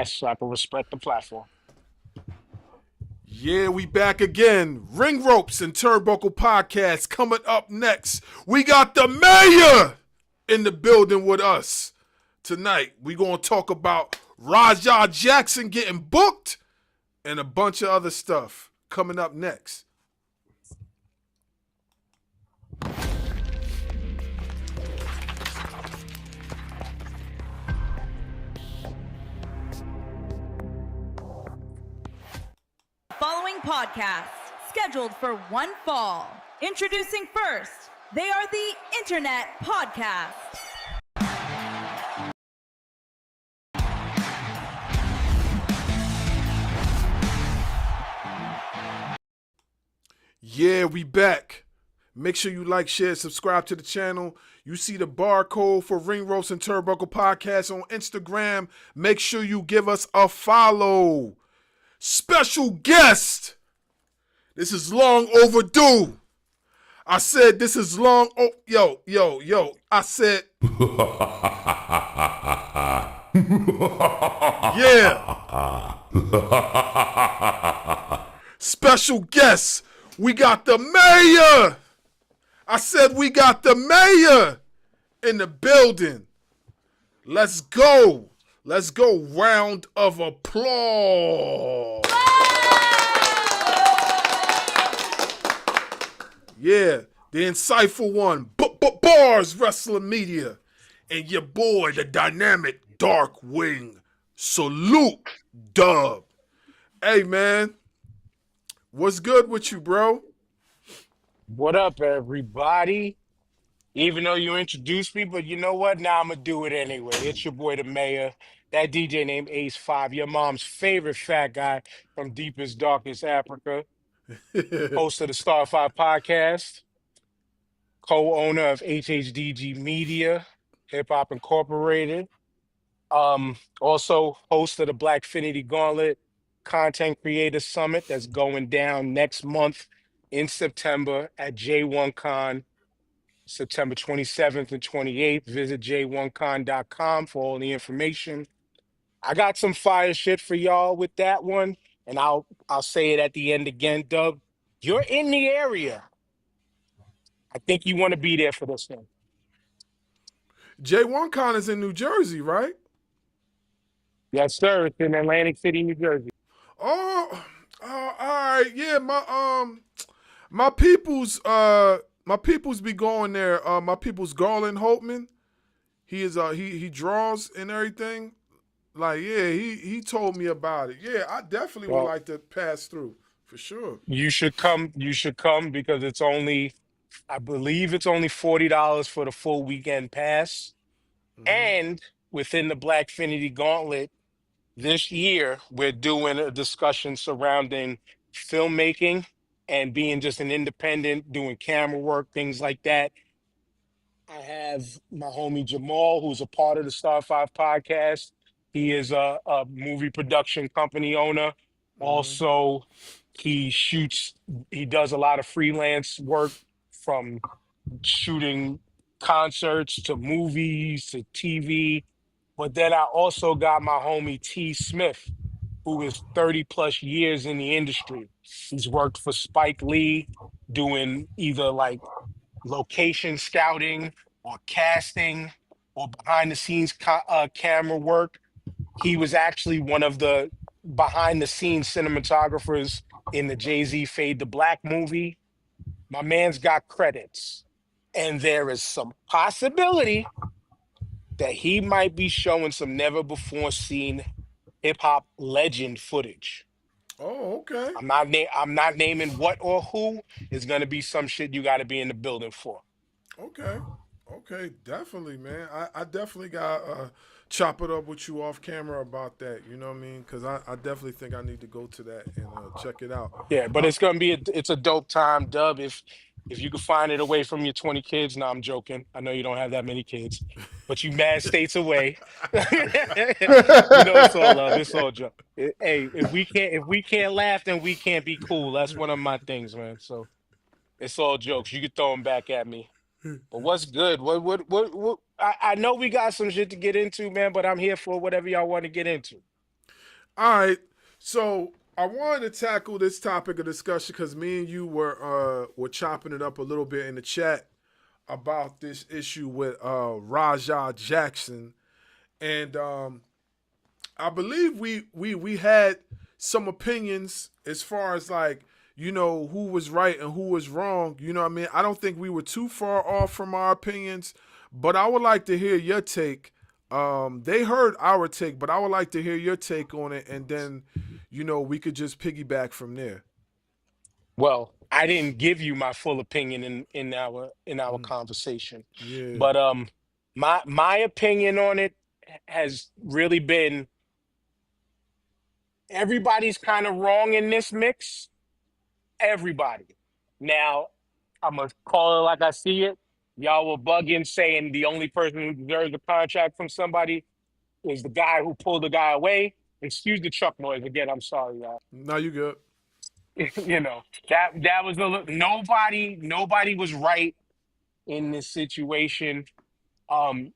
ass so I can respect the platform. Yeah, we back again. Ring Ropes and Turnbuckle Podcast coming up next. We got the mayor in the building with us. Tonight, we going to talk about Rajah Jackson getting booked and a bunch of other stuff coming up next. Following podcast scheduled for one fall. Introducing first, they are the Internet Podcast. Yeah, we back. Make sure you like, share, subscribe to the channel. You see the barcode for Ring Ropes and Turnbuckle Podcast on Instagram. Make sure you give us a follow. Special guest. This is long overdue. I said this is long. Oh, yo. I said. Yeah. Special guest. We got the mayor. I said we got the mayor in the building. Let's go. Let's go. Round of applause. Yeah, the insightful one, Bars Wrestling Media, and your boy, the dynamic Dark Wing. Salute, Dub. Hey, man, what's good with you, bro? What up, everybody? Even though you introduced me, but you know what? Now I'm going to do it anyway. It's your boy, the mayor. That DJ named Ace 5, your mom's favorite fat guy from deepest, darkest Africa. Host of the Star 5 podcast. Co-owner of HHDG Media, Hip Hop Incorporated. Also host of the Blackfinity Gauntlet Content Creator Summit that's going down next month in September at J1Con, September 27th and 28th. Visit j1con.com for all the information. I got some fire shit for y'all with that one, and I'll say it at the end again, Doug. You're in the area. I think you want to be there for this one. J1Con is in New Jersey, right? Yes, sir. It's in Atlantic City, New Jersey. Oh, all right. Yeah, my people's be going there. My people's Garland Holtman. He is he draws and everything. Like, yeah, he told me about it. Yeah, I definitely would Well, like to pass through for sure. you should come. You should come because it's only, I believe it's only $40 for the full weekend pass. Mm-hmm. And within the Blackfinity Gauntlet this year, we're doing a discussion surrounding filmmaking and being just an independent, doing camera work, things like that. I have my homie Jamal, who's a part of the Star 5 podcast. He is a movie production company owner. Mm-hmm. Also, he shoots, he does a lot of freelance work from shooting concerts to movies to TV. But then I also got my homie T. Smith, who is 30 plus years in the industry. He's worked for Spike Lee doing either like location scouting or casting or behind the scenes camera work. He was actually one of the behind the scenes cinematographers in the Jay-Z Fade to Black movie. My man's got credits. And there is some possibility that he might be showing some never before seen hip hop legend footage. Oh, okay. I'm not naming what or who. Is going to be some shit you got to be in the building for. Okay. Okay, definitely, man. I definitely got chop it up with you off camera about that. You know what I mean? Because I definitely think I need to go to that and check it out. Yeah, but Uh, it's gonna be it's a dope time, Dub. If you can find it away from your 20 kids, no, I'm joking. I know you don't have that many kids, but you mad states away. You know it's all love. It's all joke. Hey, if we can't laugh, then we can't be cool. That's one of my things, man. So it's all jokes. You can throw them back at me. But what's good? What I know we got some shit to get into, man, but I'm here for whatever y'all want to get into. All right. So I wanted to tackle this topic of discussion because me and you were chopping it up a little bit in the chat about this issue with Rajah Jackson, and I believe we had some opinions as far as like who was right and who was wrong. You know what I mean? I don't think we were too far off from our opinions, but I would like to hear your take. They heard our take, but I would like to hear your take on it, and then we could just piggyback from there. Well, I didn't give you my full opinion in our Mm, conversation, yeah. but my opinion on it has really been everybody's kind of wrong in this mix. Everybody. Now, I'm gonna call it like I see it. Y'all were bugging saying the only person who deserves a contract from somebody is the guy who pulled the guy away. Excuse the truck noise again. I'm sorry, y'all. No, you good. That was nobody was right in this situation. Um,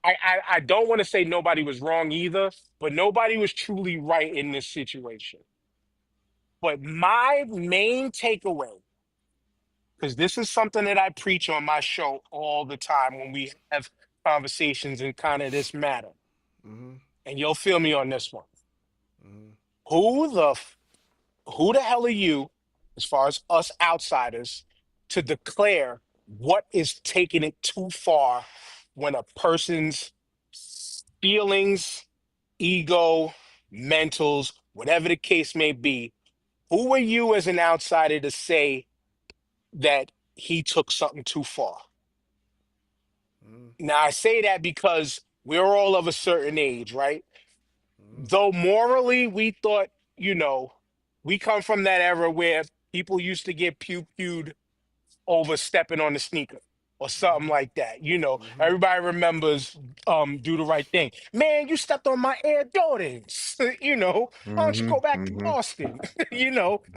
I don't want to say nobody was wrong either, but nobody was truly right in this situation. But my main takeaway, because this is something that I preach on my show all the time when we have conversations in kind of this matter, Mm-hmm. and you'll feel me on this one. Mm-hmm. Who the who the hell are you, as far as us outsiders, to declare what is taking it too far when a person's feelings, ego, mentals, whatever the case may be? Who are you as an outsider to say that he took something too far? Mm-hmm. Now, I say that because we're all of a certain age, right? Mm-hmm. Though morally, we thought, you know, we come from that era where people used to get pew-pewed over stepping on the sneaker or something like that. Mm-hmm. Everybody remembers Do the Right Thing. Man, you stepped on my Air Jordans. Why don't you Mm-hmm. go back to Mm-hmm. Boston?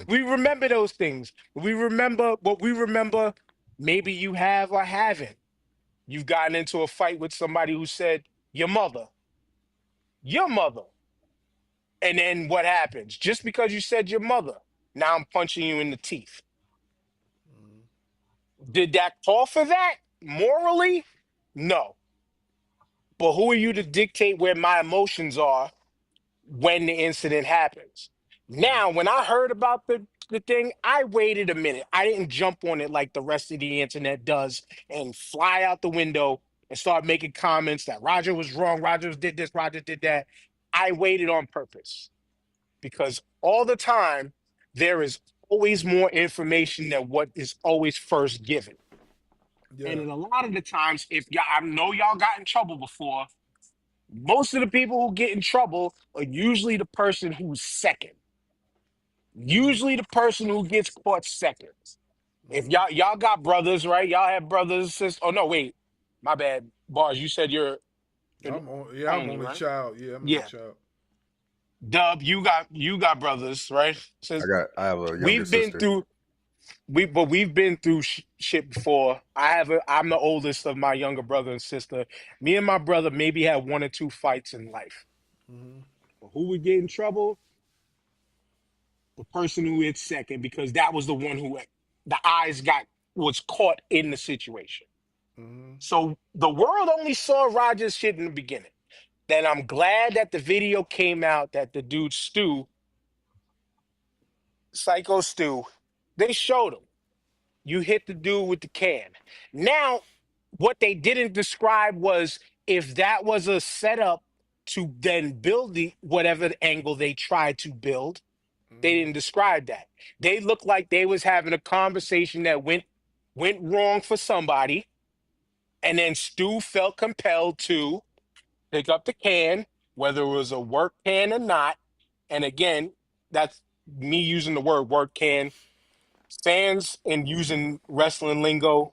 We remember those things. We remember what we remember. Maybe you have or haven't. You've gotten into a fight with somebody who said, your mother, your mother. And then what happens? Just because you said your mother, now I'm punching you in the teeth. Did that call for that? Morally? No. But who are you to dictate where my emotions are when the incident happens? Now, when I heard about the thing, I waited a minute. I didn't jump on it like the rest of the internet does and fly out the window and start making comments that Roger was wrong, Roger did this, Roger did that. I waited on purpose because all the time there is always more information than what is always first given. And Yeah. in a lot of the times, if y'all, I know y'all got in trouble before, most of the people who get in trouble are usually the person who's second. Mm-hmm. Usually the person who gets caught second. If Mm-hmm. y'all got brothers, right? Y'all have brothers, sisters. Oh no, wait, my bad, Bars. You said you're I'm only, only right? child. Yeah, I'm only Yeah. child. Dub, you got brothers, right? Since I have a younger we've been sister. through we've been through shit before. I'm the oldest of my younger brother and sister. Me and my brother maybe had one or two fights in life. Mm-hmm. But who would get in trouble? The person who hit second, because that was the one who the eyes got was caught in the situation. Mm-hmm. So the world only saw Rogers shit in the beginning. Then I'm glad that the video came out that the dude Stu, Syko Stu, they showed him. You hit the dude with the can. Now, what they didn't describe was if that was a setup to then build the whatever angle they tried to build. They Mm-hmm. didn't describe that. They looked like they was having a conversation that went wrong for somebody, and then Stu felt compelled to pick up the can, whether it was a work can or not. And again, that's me using the word work can. Fans and using wrestling lingo,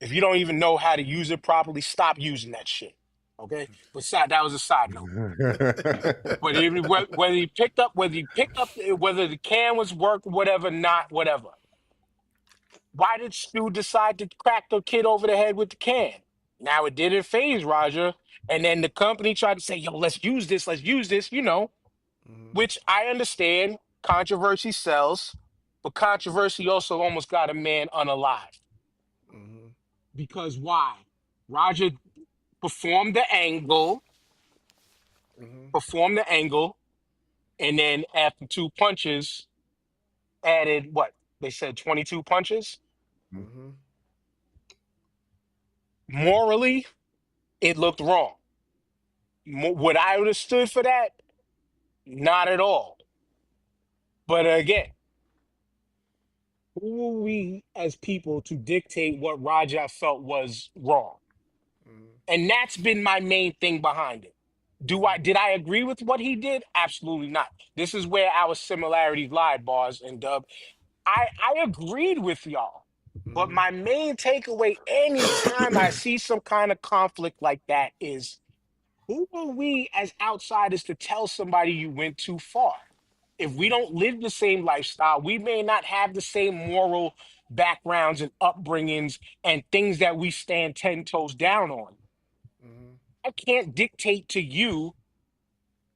if you don't even know how to use it properly, stop using that shit. Okay? But that was a side note. But whether the can was work, whatever, not whatever. Why did Stu decide to crack the kid over the head with the can? Now it didn't phase Roger. And then the company tried to say, yo, let's use this, let's use this. which I understand controversy sells, but controversy also almost got a man unalive. Mm-hmm. Because why? Roger performed the angle, Mm-hmm. performed the angle, and then after two punches, added what? They said 22 punches. Mm-hmm. Morally, it looked wrong. Would I have stood for that? Not at all. But again, who are we as people to dictate what Raja felt was wrong? And that's been my main thing behind it. Did I agree with what he did? Absolutely not. This is where our similarities lie, Bars and Dub. I agreed with y'all. But Mm-hmm. my main takeaway anytime I see some kind of conflict like that is who are we as outsiders to tell somebody you went too far? If we don't live the same lifestyle, we may not have the same moral backgrounds and upbringings and things that we stand 10 toes down on. Mm-hmm. I can't dictate to you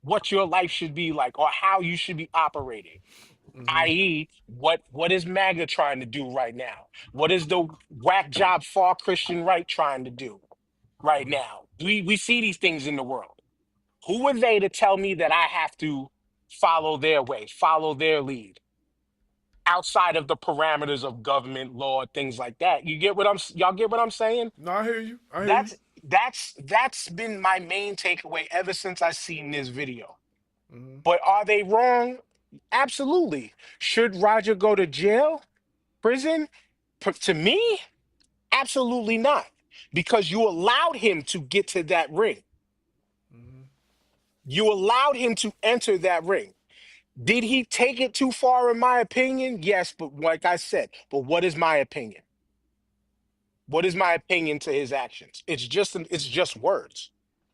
what your life should be like or how you should be operating. Mm-hmm. I.e., what is MAGA trying to do right now? What is the whack job far Christian right trying to do right now? We see these things in the world. Who are they to tell me that I have to follow their way, follow their lead outside of the parameters of government law, things like that? Y'all get what I'm saying? No, I hear you. I hear you. That's been my main takeaway ever since I seen this video. Mm-hmm. But are they wrong? Absolutely. Should Roger go to jail, prison? To me, absolutely not. Because you allowed him to get to that ring. Mm-hmm. You allowed him to enter that ring. Did he take it too far, in my opinion? Yes, but like I said, but what is my opinion? What is my opinion to his actions? It's just words.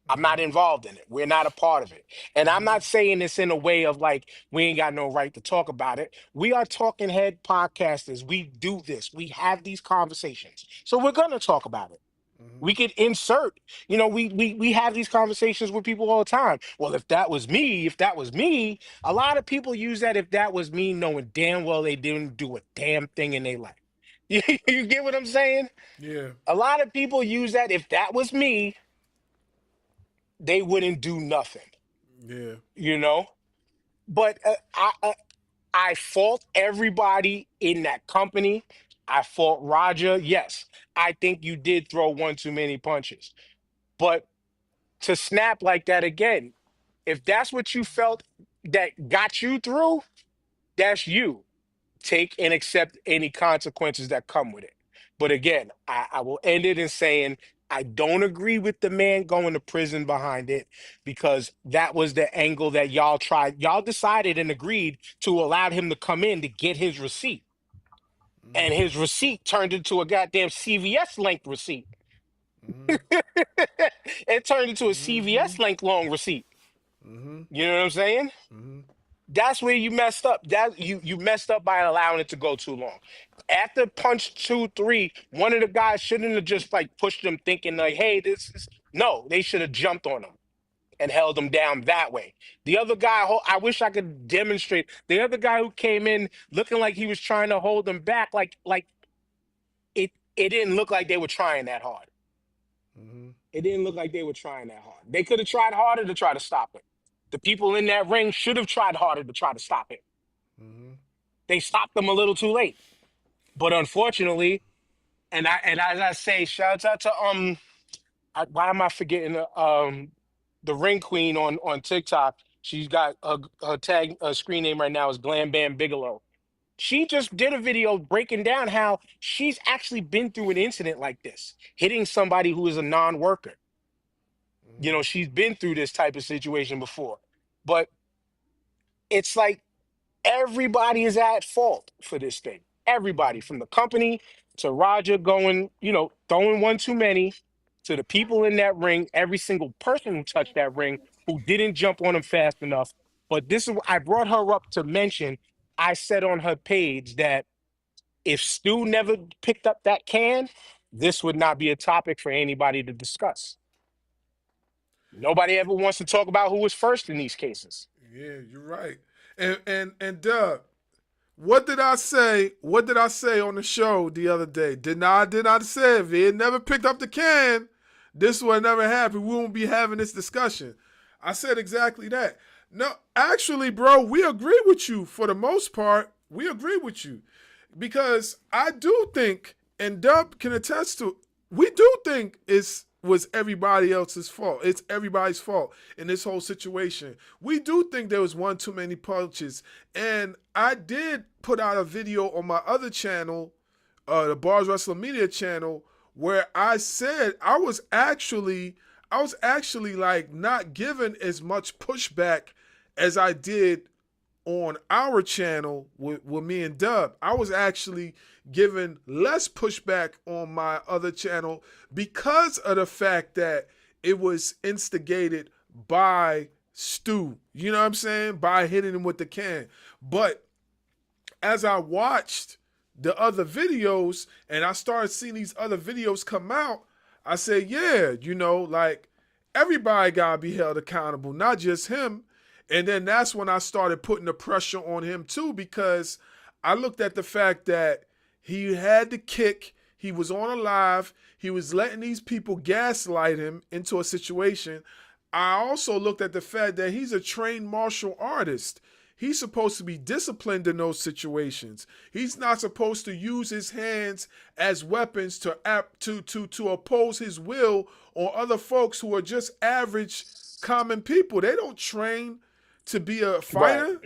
I'm not involved in it. We're not a part of it. And I'm Mm-hmm. not saying this in a way of like, we ain't got no right to talk about it. We are talking head podcasters. We do this. We have these conversations. So we're going to talk about it. Mm-hmm. We could insert, we have these conversations with people all the time. Well, if that was me, a lot of people use that if that was me, knowing damn well they didn't do a damn thing in their life. You get what I'm saying? Yeah. A lot of people use that if that was me, they wouldn't do nothing, Yeah. you know? But I fault everybody in that company. I fault Roger. Yes, I think you did throw one too many punches. But to snap like that again, if that's what you felt that got you through, that's you. Take and accept any consequences that come with it. But again, I will end it in saying I don't agree with the man going to prison behind it because that was the angle that y'all tried. Y'all decided and agreed to allow him to come in to get his receipt. And Mm-hmm. his receipt turned into a goddamn CVS length receipt. Mm-hmm. It turned into a Mm-hmm. CVS length long receipt. Mm-hmm. You know what I'm saying? Mm-hmm. That's where you messed up. That you messed up by allowing it to go too long. After punch two, three, one of the guys shouldn't have just like pushed him thinking like, hey, this is no, they should have jumped on him and held him down that way. The other guy, I wish I could demonstrate. The other guy who came in looking like he was trying to hold him back, like it didn't look like they were trying that hard. Mm-hmm. It didn't look like they were trying that hard. They could have tried harder to try to stop it. The people in that ring should have tried harder to try to stop it. Mm-hmm. They stopped them a little too late. But unfortunately, and as I say, shouts out to why am I forgetting the ring queen on TikTok? She's got her tag screen name right now is Glam Bam Bigelow. She just did a video breaking down how she's actually been through an incident like this, hitting somebody who is a non-worker. She's been through this type of situation before. But it's like everybody is at fault for this thing. Everybody from the company to Roger going, throwing one too many to the people in that ring, every single person who touched that ring who didn't jump on him fast enough. But this is, I brought her up to mention, I said on her page that if Stu never picked up that can, this would not be a topic for anybody to discuss. Nobody ever wants to talk about who was first in these cases. Yeah, you're right. And Doug, what did I say? What did I say on the show the other day? Did not say if he had never picked up the can, this would never happen. We won't be having this discussion. I said exactly that. No, actually, bro, we agree with you for the most part. We agree with you because I do think, and Dub can attest to, we do think it's was everybody else's fault. It's everybody's fault in this whole situation. We do think there was one too many punches. And I did put out a video on my other channel, the Bars Wrestling Media channel, where I said I was actually like not given as much pushback as I did on our channel with me and Dub. I was actually given less pushback on my other channel because of the fact that it was instigated by Stu. You know what I'm saying? By hitting him with the can. But as I watched the other videos and I started seeing these other videos come out, I said, yeah, like everybody gotta be held accountable, not just him. And then that's when I started putting the pressure on him too, because I looked at the fact that he had the kick, he was on a live, he was letting these people gaslight him into a situation. I also looked at the fact that he's a trained martial artist. He's supposed to be disciplined in those situations. He's not supposed to use his hands as weapons to oppose his will on other folks who are just average common people. They don't train to be a Right. fighter.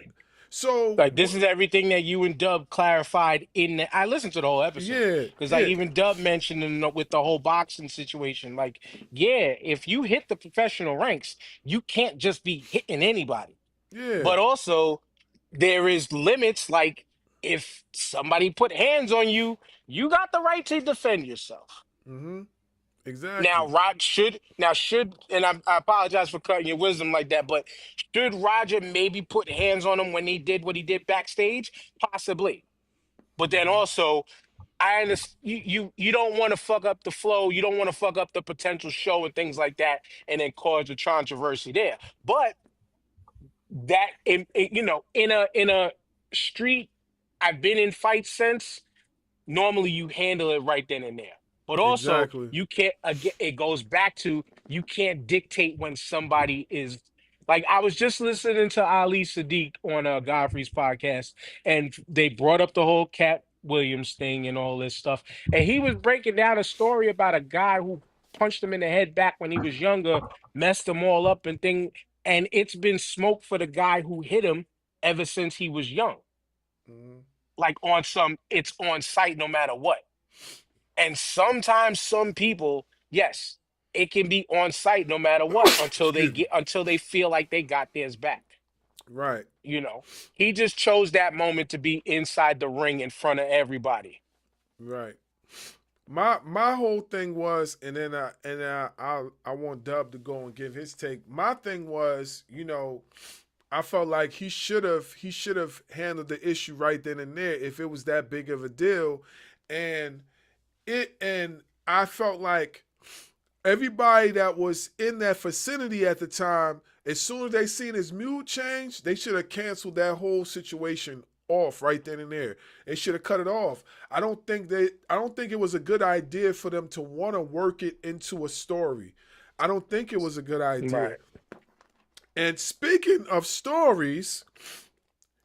So Like this is everything that you and Dub clarified in the, I listened to the whole episode yeah, because like yeah, even Dub mentioned with the whole boxing situation, like, yeah, if you hit the professional ranks, you can't just be hitting anybody. yeah. But also there is limits. Like if somebody put hands on you, you got the right to defend yourself. Mm-hmm. Now, Exactly. and I apologize for cutting your wisdom like that, but should Roger maybe put hands on him when he did what he did backstage? Possibly. But then also, I understand you don't want to fuck up the flow. You don't want to fuck up the potential show and things like that, and then cause a controversy there. But that in a street, I've been in fights since. Normally you handle it right then and there. But also, Exactly. you can't, again, it goes back to you can't dictate when somebody is like, I was just listening to Ali Sadiq on Godfrey's podcast, and they brought up the whole Cat Williams thing and all this stuff. And he was breaking down a story about a guy who punched him in the head back when he was younger, messed him all up and thing. And it's been smoke for the guy who hit him ever since he was young. Mm-hmm. Like it's on site no matter what. And sometimes some people, yes, it can be on site no matter what Excuse me. until they feel like they got theirs back. Right. He just chose that moment to be inside the ring in front of everybody. Right. My whole thing was, and then I want Dub to go and give his take. My thing was, I felt like he should have handled the issue right then and there if it was that big of a deal, and I felt like everybody that was in that vicinity at the time, as soon as they seen his mood change, they should have canceled that whole situation off right then and there. They should have cut it off. I don't think it was a good idea for them to want to work it into a story. I don't think it was a good idea. Right. And speaking of stories,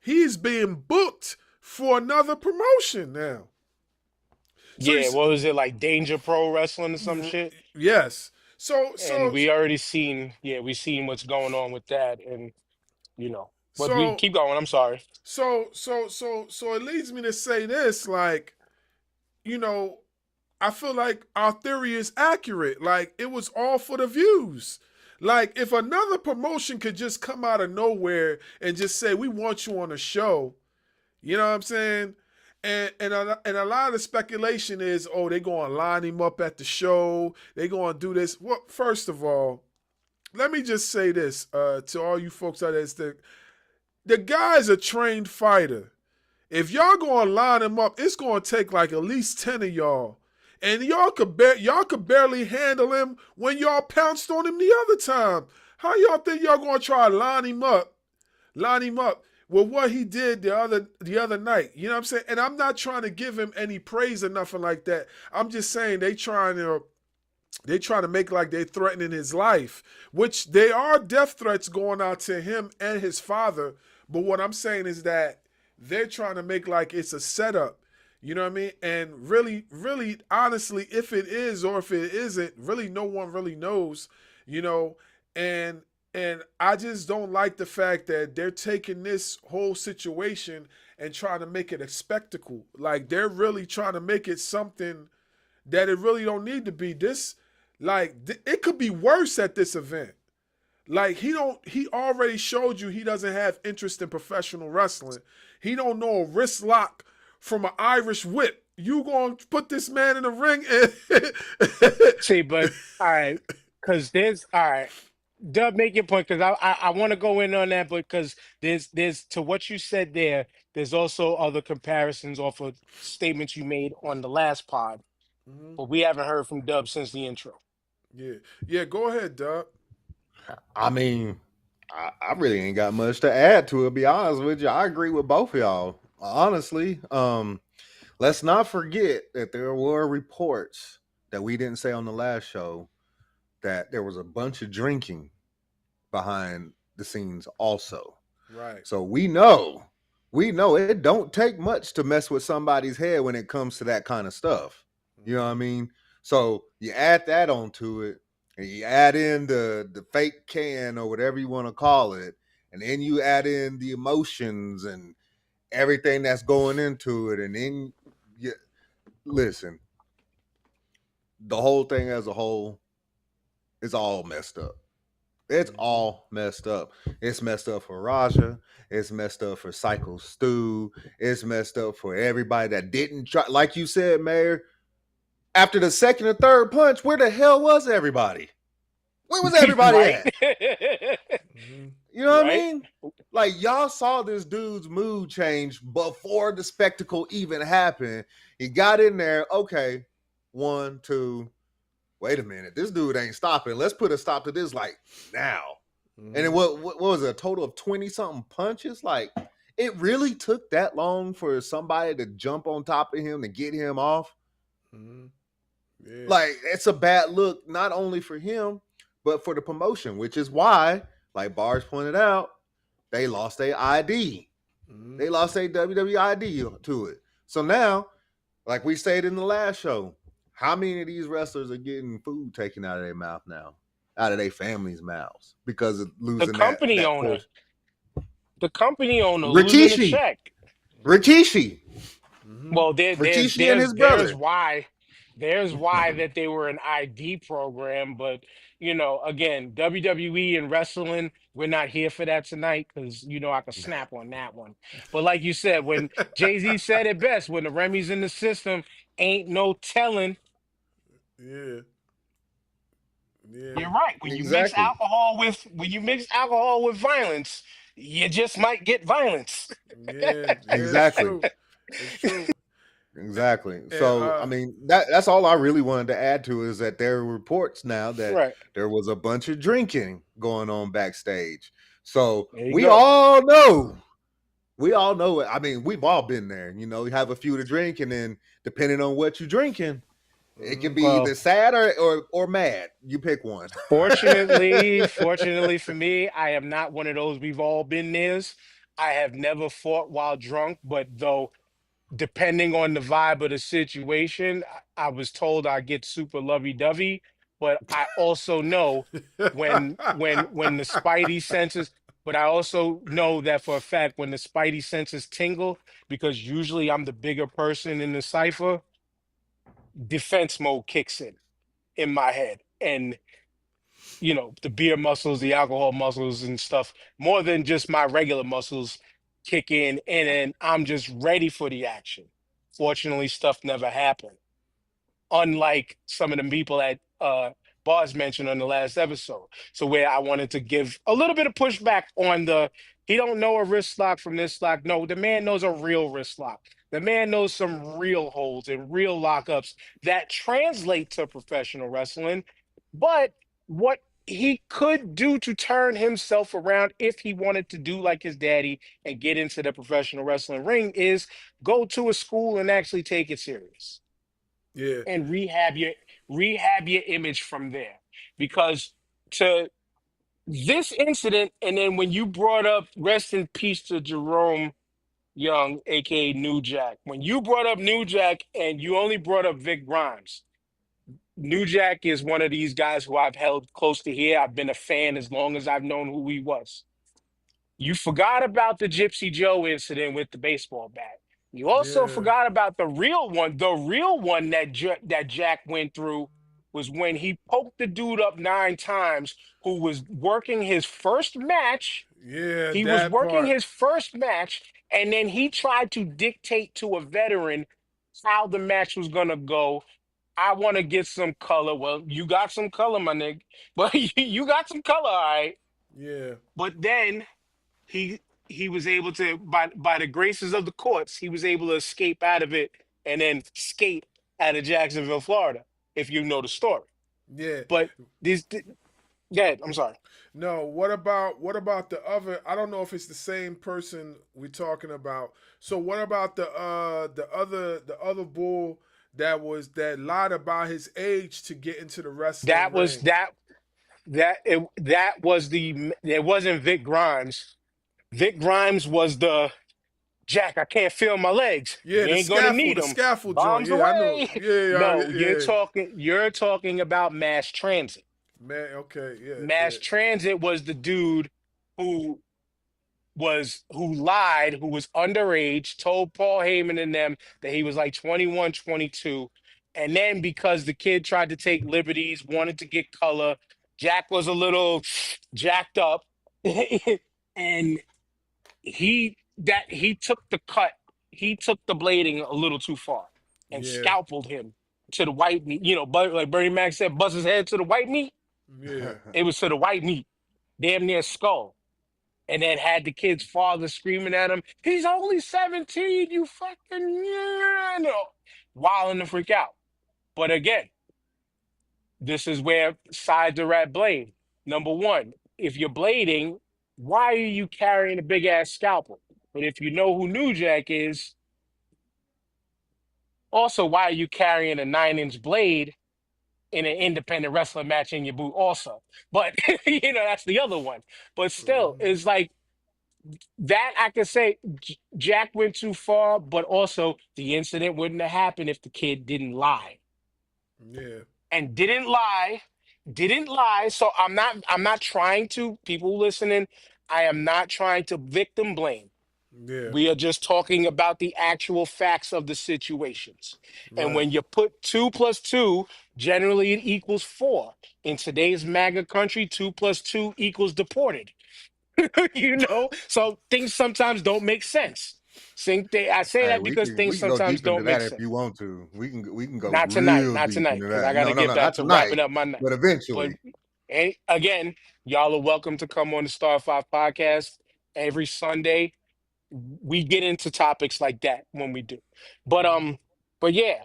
he's being booked for another promotion now. So Yeah, he's what was it, like Danger Pro Wrestling or some shit? yes. So And so we already seen, yeah, we seen what's going on with that, and but we so keep going. I'm sorry. so it leads me to say this, like, you know, I feel like our theory is accurate. Like, it was all for the views. Like, if another promotion could just come out of nowhere and just say, we want you on a show, you know what I'm saying? And a lot of the speculation is, oh, they're going to line him up at the show. They're going to do this. Well, first of all, let me just say this to all you folks out there. The guy's a trained fighter. If y'all going to line him up, it's going to take like at least 10 of y'all. And y'all could barely handle him when y'all pounced on him the other time. How y'all think y'all going to try to line him up line him up with what he did the other night. You know what I'm saying? And I'm not trying to give him any praise or nothing like that. I'm just saying they trying to make like they're threatening his life, which they are death threats going out to him and his father. But what I'm saying is that they're trying to make like it's a setup. You know what I mean? And really, really, honestly, if it is or if it isn't, really, no one really knows. You know, and I just don't like the fact that they're taking this whole situation and trying to make it a spectacle. Like they're really trying to make it something that it really don't need to be. It could be worse at this event. Like he already showed you he doesn't have interest in professional wrestling. He don't know a wrist lock from an Irish whip. You gonna put this man in the ring See, but all right, because there's all right. Dub, make your point because I want to go in on that, but because there's to what you said there. There's also other comparisons off of statements you made on the last pod, Mhm. but we haven't heard from Dub since the intro. Yeah. Yeah, go ahead, Doug. I mean, I really ain't got much to add to it. Be honest with you, I agree with both of y'all. Honestly, let's not forget that there were reports that we didn't say on the last show that there was a bunch of drinking behind the scenes also. Right. So we know it don't take much to mess with somebody's head when it comes to that kind of stuff. You know what I mean? So you add that onto it, and you add in the fake can or whatever you want to call it, and then you add in the emotions and everything that's going into it, and then you listen, the whole thing as a whole is all messed up. It's Mhm. all messed up. It's messed up for Raja. It's messed up for Syko Stu. It's messed up for everybody that didn't try. Like you said, Mayor, after the second or third punch, where the hell was everybody? Where was everybody Right? at? Mhm. You know what I Right? mean? Like y'all saw this dude's mood change before the spectacle even happened. He got in there. Okay, one, two. Wait a minute. This dude ain't stopping. Let's put a stop to this like now. And then Mhm. what was it, a total of 20 something punches? Like it really took that long for somebody to jump on top of him to get him off. Mhm. Yeah. Like it's a bad look, not only for him, but for the promotion, which is why, like Bars pointed out, they lost their ID. Mhm. They lost their WWE ID to it. So now, like we said in the last show, how many of these wrestlers are getting food taken out of their mouth now? Out of their families' mouths because of The losing that company that owner, push. the company owner losing a Rikishi, check. Mhm. Rikishi, Mhm. Well, Rikishi and his brother. there's why that they were an ID program, but again, WWE and wrestling, we're not here for that tonight because I could snap on that one. But like you said, when Jay-Z said it best, when the Remy's in the system, ain't no telling. Yeah. Yeah. You're right. Exactly. When you mix alcohol with violence, you just might get violence. Yeah. Yeah. It's Exactly. true. It's true. Exactly. And So I mean that's all I really wanted to add to is that there are reports now that Right. there was a bunch of drinking going on backstage. So There you we go. all know. We all know it. I mean, we've all been there. You have a few to drink, and then depending on what you're drinking, it can mhm. be Well, either sad or mad. You pick one. fortunately for me, I am not one of those we've all been there's. I have never fought while drunk, but though depending on the vibe of the situation, I was told I get super lovey-dovey, but I also know when the spidey senses, but I also know that for a fact when the spidey senses tingle, because usually I'm the bigger person in the cipher, defense mode kicks in my head. And the beer muscles, the alcohol muscles and stuff, more than just my regular muscles kick in, and then I'm just ready for the action. Fortunately, stuff never happened. Unlike some of the people that Boz mentioned on the last episode. So where I wanted to give a little bit of pushback on he don't know a wrist lock from this lock. No, the man knows a real wrist lock. The man knows some real holds and real lockups that translate to professional wrestling. But what he could do to turn himself around if he wanted to do like his daddy and get into the professional wrestling ring is go to a school and actually take it serious Yeah. and rehab your image from there. Because to this incident, and then when you brought up rest in peace to Jerome Young, aka New Jack, when you brought up New Jack and you only brought up Vic Grimes, New Jack is one of these guys who I've held close to here. I've been a fan as long as I've known who he was. You forgot about the Gypsy Joe incident with the baseball bat. You also Yeah. forgot about the real one. The real one that Jack went through was when he poked the dude up 9 times who was working his first match. Yeah, He was that working part. his first match, and then he tried to dictate to a veteran how the match was going to go. I want to get some color. Well, you got some color, my nigga. But you got some color, all right. Yeah. But then he he was able to, by the graces of the courts, he was able to escape out of it and then skate out of Jacksonville, Florida, if you know the story. Yeah. But yeah, I'm sorry. No, what about the other? I don't know if it's the same person we're talking about. So what about the other bull that lied about his age to get into the wrestling That was ring? that was the it wasn't Vic Grimes. Vic Grimes was the Jack, I can't feel my legs. Yeah, You the ain't gonna need scaffold, the them. scaffold joint. Bombs Yeah, I know. away. Yeah, No, yeah, yeah. you're talking about mass transit. Man, okay, yeah, Mass yeah, transit was the dude who who lied, who was underage, told Paul Heyman and them that he was like 21, 22. And then because the kid tried to take liberties, wanted to get color, Jack was a little jacked up. And he took the cut, he took the blading a little too far and yeah, scalpeled him to the white meat. But like Bernie Mac said, bust his head to the white meat. yeah, It was to the white meat, damn near skull. And then had the kid's father screaming at him, "He's only 17, you fucking," wilding the freak out. But again, this is where sides are at blame. Number one, if you're blading, why are you carrying a big ass scalpel? But if you know who New Jack is, also why are you carrying a 9-inch blade in an independent wrestling match in your boot? Also, but that's the other one. But still, mhm, it's like that. I could say Jack went too far, but also the incident wouldn't have happened if the kid didn't lie yeah, and didn't lie. So I'm not trying to, people listening, I am not trying to victim blame. yeah. We are just talking about the actual facts of the situations. And Right. when you put 2 plus 2, generally it equals 4. In today's MAGA country, 2 plus 2 equals deported. So things sometimes don't make sense. I say Hey, that we because can things we can go sometimes deep into don't make that if sense. you want to. We can go Not tonight, real not deep tonight, into because I that. got to No, no, get no, back not to tonight, wrapping up my night. but But eventually. again, y'all are welcome to come on the Star Five podcast every Sunday. We get into topics like that when we do. But but yeah,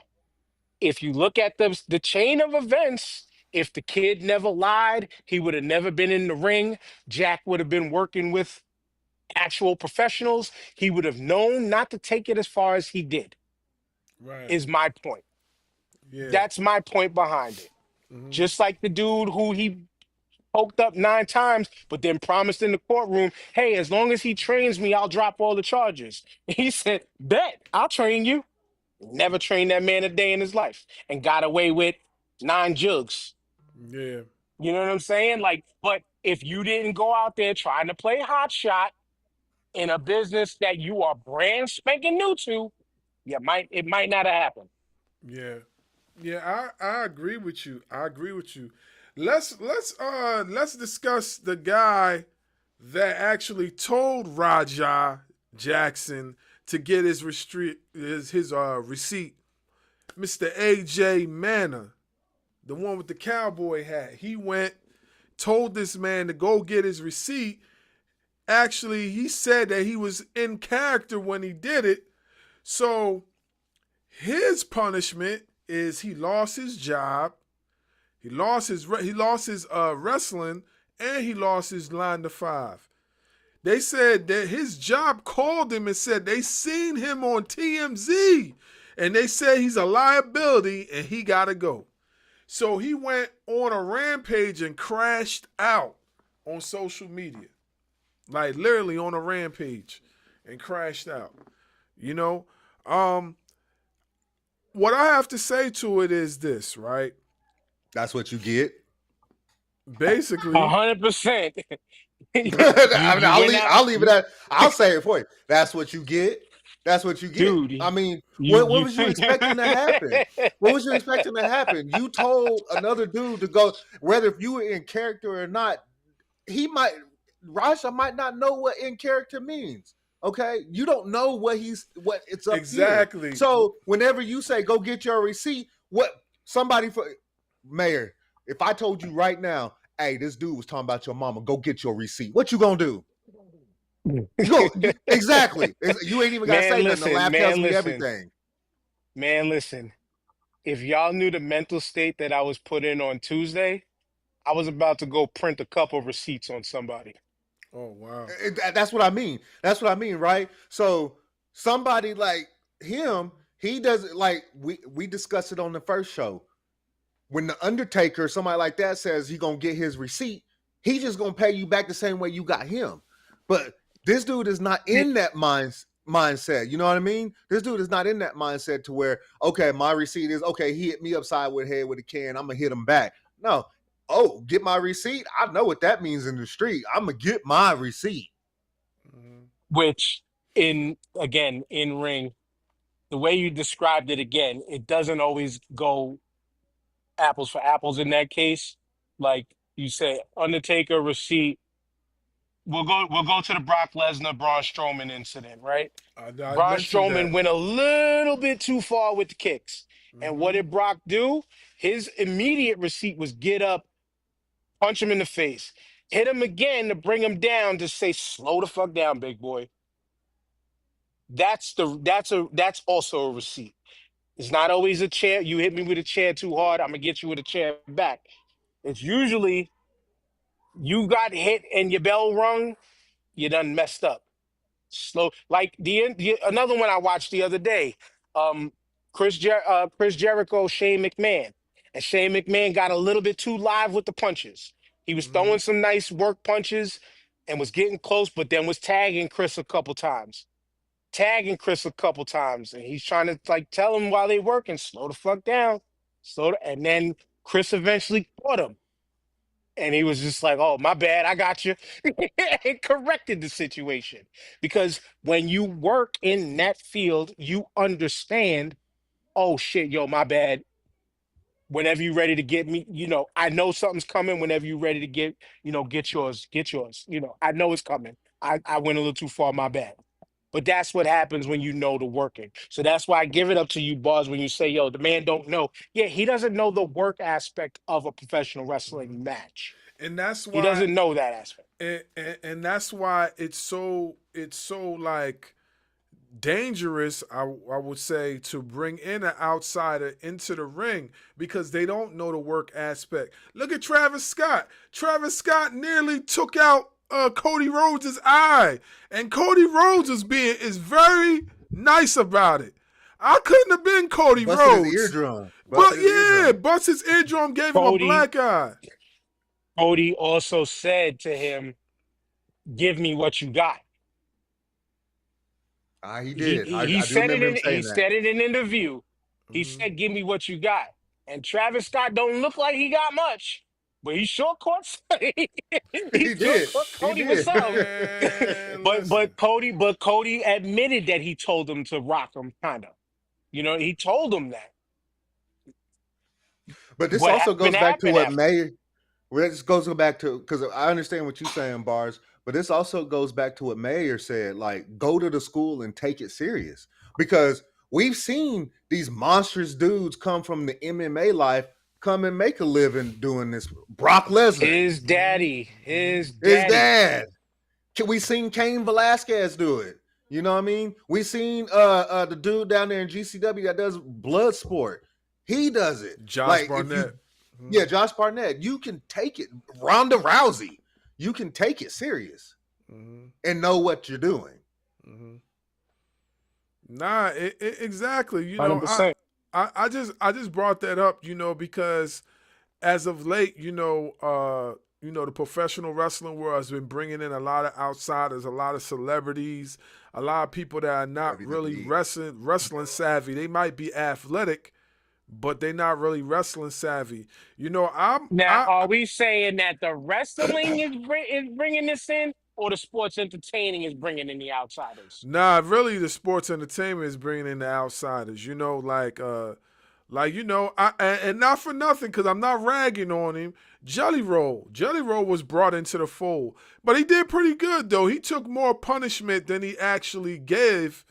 if you look at the chain of events, if the kid never lied, he would have never been in the ring. Jack would have been working with actual professionals. He would have known not to take it as far as he did. Right. Is my point. Yeah. That's my point behind it. Hmm. Just like the dude who he poked up 9 times, but then promised in the courtroom, "Hey, as long as he trains me, I'll drop all the charges." He said, "Bet, I'll train you." Never trained that man a day in his life and got away with 9 jugs. Yeah. You know what I'm saying? Like, but if you didn't go out there trying to play hot shot in a business that you are brand spanking new to, it might not have happened. Yeah. Yeah, I agree with you. I agree with you. Let's discuss the guy that actually told Raja Jackson to get his receipt. Mr. AJ Manor, the one with the cowboy hat. He went, told this man to go get his receipt. Actually, he said that he was in character when he did it. So his punishment is he lost his job. He lost his wrestling, and he lost his 9 to 5. They said that his job called him and said they seen him on TMZ, and they said he's a liability and he got to go. So he went on a rampage and crashed out on social media, like literally on a rampage, and crashed out. You know, what I have to say to it is this, right? That's what you get. Basically, 100%. I mean, You went out, I'll leave it at. I'll say it for you. That's what you get. That's what you get. dude. I mean, You what was you expecting to happen? What was you expecting to happen? You told another dude to go, whether if you were in character or not. Rasha might not know what in character means. Okay, you don't know what it's up exactly. here. So whenever you say go get your receipt, what somebody for Mayor, if I told you right now, hey, this dude was talking about your mama, go get your receipt. What you gonna do? Exactly. You ain't even gotta say nothing. The laugh tells me everything. Man, listen. If y'all knew the mental state that I was put in on Tuesday, I was about to go print a couple of receipts on somebody. Oh wow. That's what I mean. That's what I mean, right? So somebody like him, he does like we discussed it on the first show. When the Undertaker, somebody like that says he gonna get his receipt, he just gonna pay you back the same way you got him. But this dude is not in that mindset. You know what I mean? This dude is not in that mindset to where, okay, my receipt is okay. He hit me upside with head with a can. I'm gonna hit him back. No. Oh, get my receipt. I know what that means in the street. I'm gonna get my receipt. Which in ring, the way you described it again, it doesn't always go apples for apples in that case. Like you say, Undertaker receipt. We'll go to the Brock Lesnar Braun Strowman incident, right? I Braun mentioned Strowman that. went a little bit too far with the kicks. And what Mhm. did Brock do? His immediate receipt was get up, punch him in the face, hit him again to bring him down to say, slow the fuck down, big boy. That's also a receipt. It's not always a chair. You hit me with a chair too hard, I'm gonna get you with a chair back. It's usually you got hit and your bell rung, you done messed up. Slow, like the another one I watched the other day. Um, Chris Jericho, Shane McMahon, and Shane McMahon got a little bit too live with the punches. He was throwing some nice work punches and was getting close, but then was tagging Chris a couple times. And he's trying to like tell him while they working, slow the fuck down, and then Chris eventually caught him. And he was just like, oh, my bad, I got you. It corrected the situation. Because when you work in that field, you understand, oh, shit, yo, my bad. Whenever you're ready to get me, I know something's coming. Whenever you're ready to get yours, get yours. I know it's coming. I went a little too far, my bad. But that's what happens when you know the working. So that's why I give it up to you, Buzz, when you say, yo, the man don't know. Yeah, he doesn't know the work aspect of a professional wrestling match. And that's He why doesn't know that aspect. and that's why it's so like dangerous, I would say, to bring in an outsider into the ring because they don't know the work aspect. Look at Travis Scott. Travis Scott nearly took out Cody Rhodes' eye, and Cody Rhodes is very nice about it. I couldn't have been Cody Busted Rhodes. his eardrum. Bust his eardrum, gave him a black eye. Cody also said to him, give me what you got. He did. I do said remember him he saying that. said it in an interview. He said, give me what you got. And Travis Scott don't look like he got much, but he sure caught He did. caught Cody He with did. something. Man, but listen. Cody admitted that he told him to rock him, kind of. He told him that. But this What also goes back to happened what after? Mayor. Well, this goes back to, because I understand what you're saying, Bars, but this also goes back to what Mayor said. Like, go to the school and take it serious, because we've seen these monstrous dudes come from the MMA life, come and make a living doing this. Brock Lesnar, His daddy. his dad. We seen Cain Velasquez do it. You know what I mean? We seen the dude down there in GCW that does blood sport. He does it. Josh Like, Barnett. Yeah, Josh Barnett. You can take it. Ronda Rousey. You can take it serious Mm-hmm. and know what you're doing. Mm-hmm. Nah, exactly. You know, 100%. I just brought that up, because as of late, the professional wrestling world has been bringing in a lot of outsiders, a lot of celebrities, a lot of people that are not really WWE. wrestling savvy. They might be athletic, but they're not really wrestling savvy. Now, are we saying that the wrestling is bringing this in, or the sports entertaining is bringing in the outsiders? Nah, really, the sports entertainment is bringing in the outsiders. And not for nothing, because I'm not ragging on him. Jelly Roll was brought into the fold, but he did pretty good though. He took more punishment than he actually gave,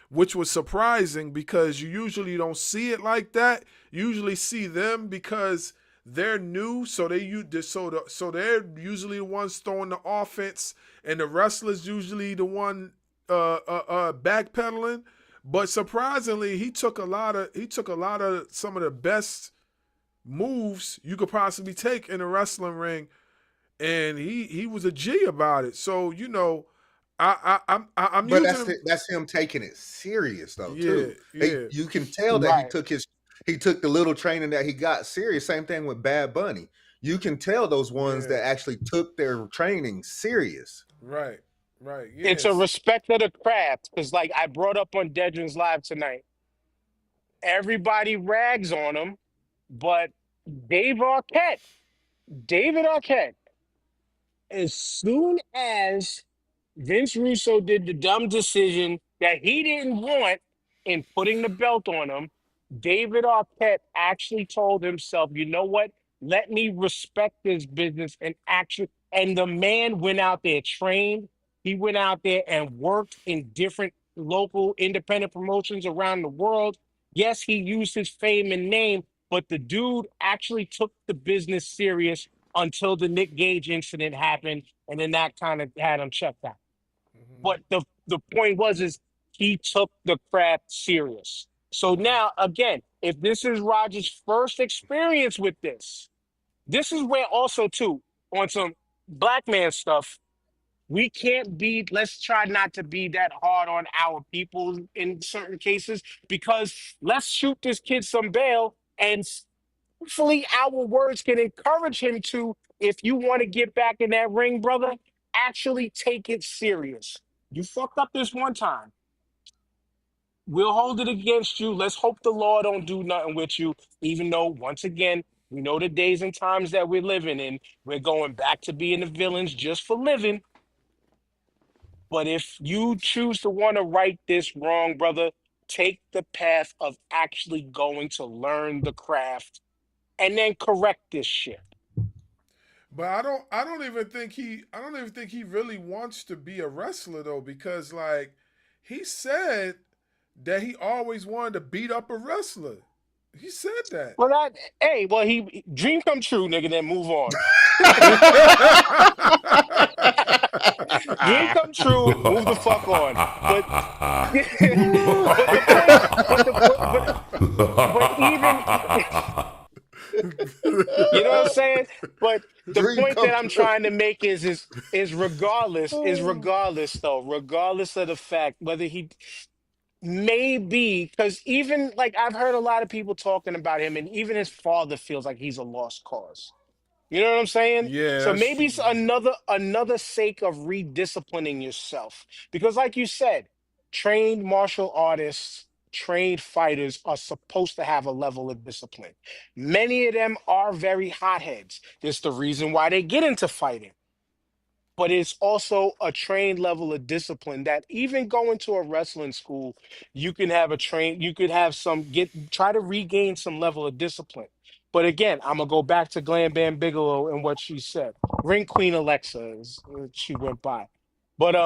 which was surprising because you usually don't see it like that. You usually see them because they're new, so they're usually the ones throwing the offense, and the wrestlers usually the one backpedaling. But surprisingly, he took a lot of some of the best moves you could possibly take in a wrestling ring, and he was a G about it. So I'm But using that's him. it. That's him taking it serious though Yeah, too. yeah, You can tell that Right. he took the little training that he got serious. Same thing with Bad Bunny. You can tell those ones yeah. that actually took their training serious. Right, right. It's a Yes. respect of the craft. Because, like I brought up on Dedrin's Live tonight, everybody rags on him, but Dave Arquette, David Arquette, as soon as Vince Russo did the dumb decision that he didn't want in putting the belt on him, David Arquette actually told himself, you know what? Let me respect this business and actually. And the man went out there, trained. He went out there and worked in different local independent promotions around the world. Yes, he used his fame and name, but the dude actually took the business serious until the Nick Gage incident happened, and then that kind of had him checked out. Mhm. But the point was is he took the craft serious. So Mhm. now again, if this is Roger's first experience with this is where also too on some black man stuff. We can't be, let's try not to be that hard on our people in certain cases because let's shoot this kid some bail and hopefully our words can encourage him to, if you want to get back in that ring, brother, actually take it serious. You fucked up this one time. We'll hold it against you. Let's hope the law don't do nothing with you, even though, once again, we know the days and times that we're living in. We're going back to being the villains just for living. But if you choose to want to right this wrong, brother, take the path of actually going to learn the craft and then correct this shit. But I don't even think he really wants to be a wrestler though, because like he said that he always wanted to beat up a wrestler. He said that. Well, that hey, well, he dream come true, nigga. Then move on. Dream come true. Move the fuck on. But but the point. But even you know what I'm saying. But the Dream point come that I'm true. trying to make is regardless though, regardless of the fact whether he maybe because even like I've heard a lot of people talking about him, and even his father feels like he's a lost cause. You know what I'm saying? Yeah, So that's maybe true. it's another sake of redisciplining yourself. Because like you said, trained martial artists, trained fighters are supposed to have a level of discipline. Many of them are very hotheads. That's the reason why they get into fighting. But it's also a trained level of discipline that even going to a wrestling school, you could have try to regain some level of discipline. But again, I'm gonna go back to Glam Bam Bigelow and what she said. Ring Queen Alexa is she went by. But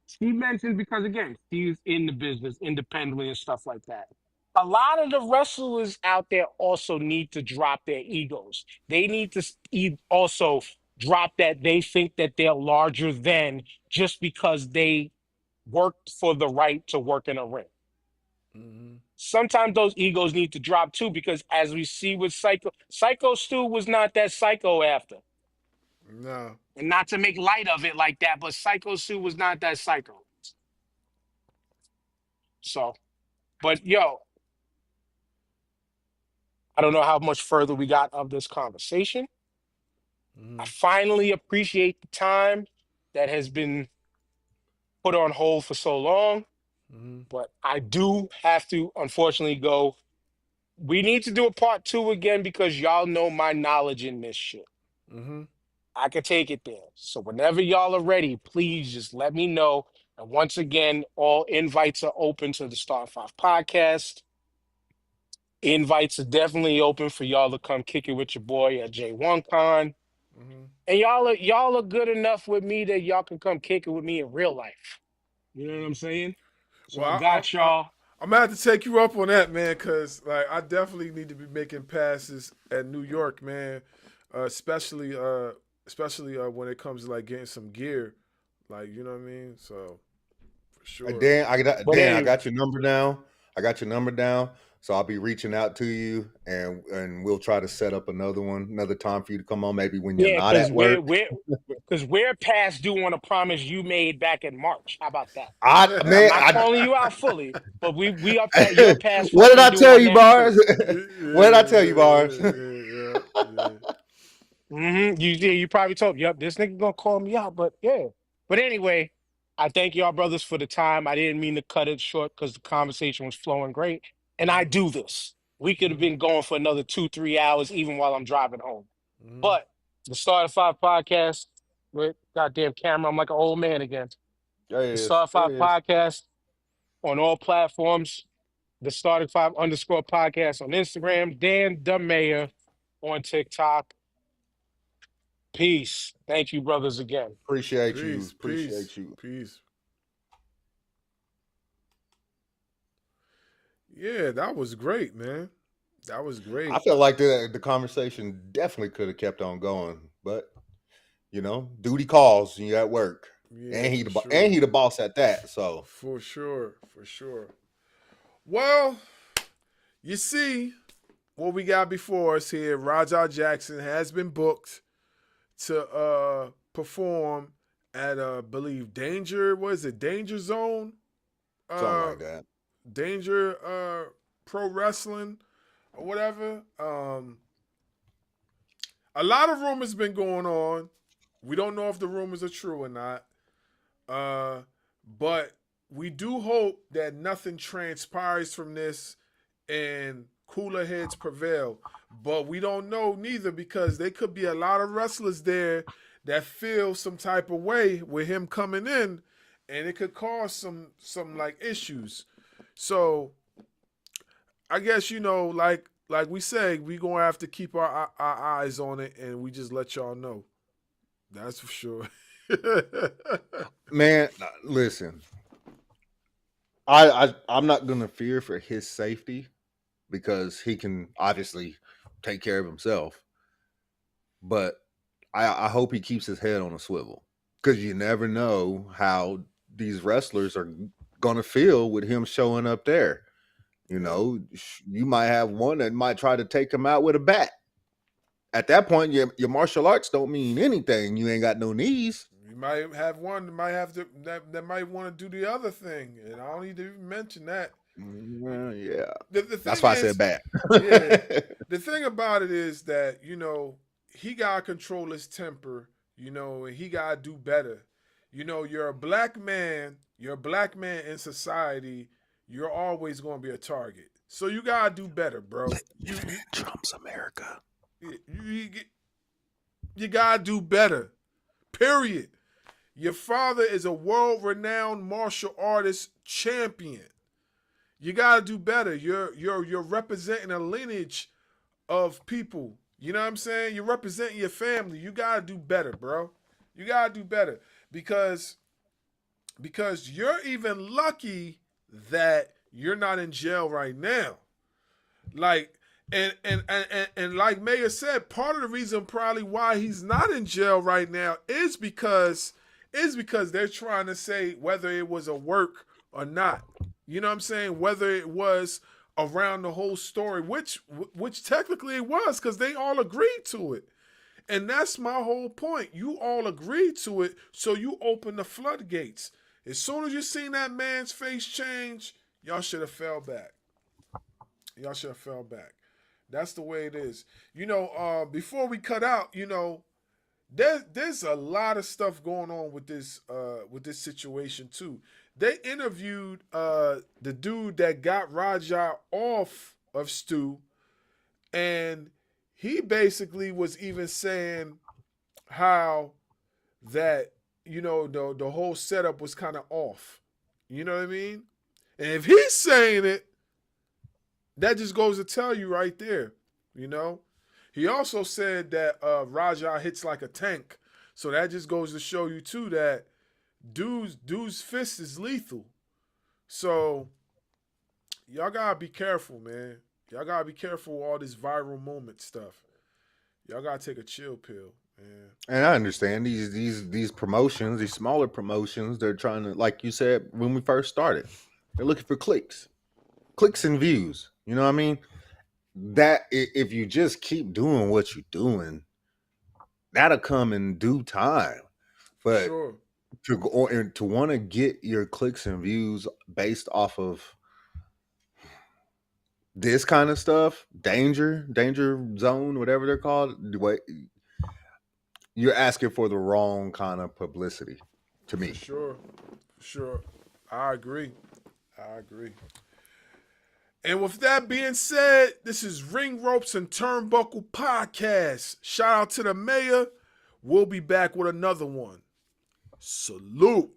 she mentioned because again, she's in the business independently and stuff like that. A lot of the wrestlers out there also need to drop their egos. They need to also drop that they think that they're larger than just because they worked for the right to work in a ring. Sometimes those egos need to drop too, because as we see with Psycho Stu was not that psycho after. No. And not to make light of it like that, but Psycho Stu was not that psycho. So, but yo, I don't know how much further we got of this conversation. I finally appreciate the time that has been put on hold for so long, but I do have to unfortunately go. We need to do a part 2 again because y'all know my knowledge in this shit. I could take it there. So whenever y'all are ready, please just let me know. And once again, all invites are open to the Star 5 podcast. Invites are definitely open for y'all to come kick it with your boy at J1Con. And y'all are good enough with me that y'all can come kick it with me in real life. You know what I'm saying? So I Well, got y'all. I'm gonna have to take you up on that, man, because like I definitely need to be making passes at New York, man. Especially when it comes to like getting some gear, like you know what I mean. So for sure. But Dan, I anyway, got your number down. I got your number down. So I'll be reaching out to you, and we'll try to set up another time for you to come on. Maybe when you're yeah, not at work. because we're past due on a promise you made back in March. How about that? I And I'm man, not I calling you out fully, but we are past you're past what did I fucking due tell on you, that Bars? too. What did I tell you, Bars? Yeah. You probably told, yep, this nigga gonna call me out, but yeah. But anyway, I thank y'all brothers for the time. I didn't mean to cut it short because the conversation was flowing great. And I do this. We could have been going for another 2-3 hours even while I'm driving home. But the Starter Five podcast with goddamn camera, I'm like an old man again. There he The is. Starter There Five he is. podcast on all platforms. The Starter Five _ podcast on Instagram. Dan the Mayor on TikTok. Peace. Thank you, brothers, again. Appreciate you. Peace, peace, Appreciate you. peace. Yeah, that was great, man. That was I great. felt like the conversation definitely could have kept on going, but duty calls and you're at work, Yeah, and for sure. he the boss at that. So For sure. For sure. Well, you see what we got before us here. Rajah Jackson has been booked to perform at believe Danger, what is it? Danger Zone? something Uh like that. Danger Pro Wrestling or whatever. A lot of rumors been going on. We don't know if the rumors are true or not. But we do hope that nothing transpires from this and cooler heads prevail. But we don't know neither, because there could be a lot of wrestlers there that feel some type of way with him coming in, and it could cause some like issues. So I guess like we say, we gonna have to keep our eyes on it, and we just let y'all know. That's for sure. Man, listen, I'm not gonna fear for his safety because he can obviously take care of himself. But I hope he keeps his head on a swivel, because you never know how these wrestlers are gonna feel with him showing up there. You might have one that might try to take him out with a bat. At that point, your martial arts don't mean anything. You ain't got no knees. You might have one that might have that might want to do the other thing, and I don't need to even mention that. Well, yeah, The that's thing why I said is, bat. yeah, the thing about it is that he gotta control his temper, and he gotta do better. You're a black man. You're a black man in society. You're always gonna be a target. So you gotta do better, bro. Even in Trump's America. You gotta do better. Period. Your father is a world-renowned martial artist champion. You gotta do better. You're representing a lineage of people. You know what I'm saying? You're representing your family. You gotta do better, bro. You gotta do better because you're even lucky that you're not in jail right now. Like and like Mayor said, part of the reason probably why he's not in jail right now is because they're trying to say whether it was a work or not. You know what I'm saying? Whether it was around the whole story, which technically it was, because they all agreed to it. And that's my whole point. You all agreed to it, so you open the floodgates. As soon as you seen that man's face change, y'all should have fell back. Y'all should have fell back. That's the way it is. Before we cut out, there's a lot of stuff going on with this situation too. They interviewed the dude that got Raja off of Stu, and he basically was even saying how that the whole setup was kind of off. You know what I mean? And if he's saying it, that just goes to tell you right there. He also said that Raja hits like a tank, so that just goes to show you too that dude's fist is lethal. So y'all gotta be careful, man. Y'all gotta be careful with all this viral moment stuff. Y'all gotta take a chill pill, man. And I understand these promotions, these smaller promotions, they're trying to, like you said when we first started, they're looking for clicks and views. You know what I mean? That if you just keep doing what you're doing, that'll come in due time. But Sure. to want to get your clicks and views based off of this kind of stuff, danger zone, whatever they're called, you're asking for the wrong kind of publicity to me. For sure. I agree. And with that being said, this is Ring Ropes and Turnbuckle Podcast. Shout out to the mayor. We'll be back with another one. Salute.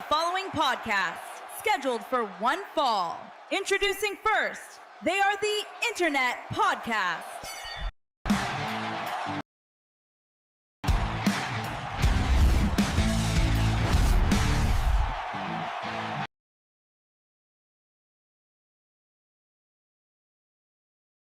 Following podcast scheduled for one fall. Introducing first, they are the Internet Podcast.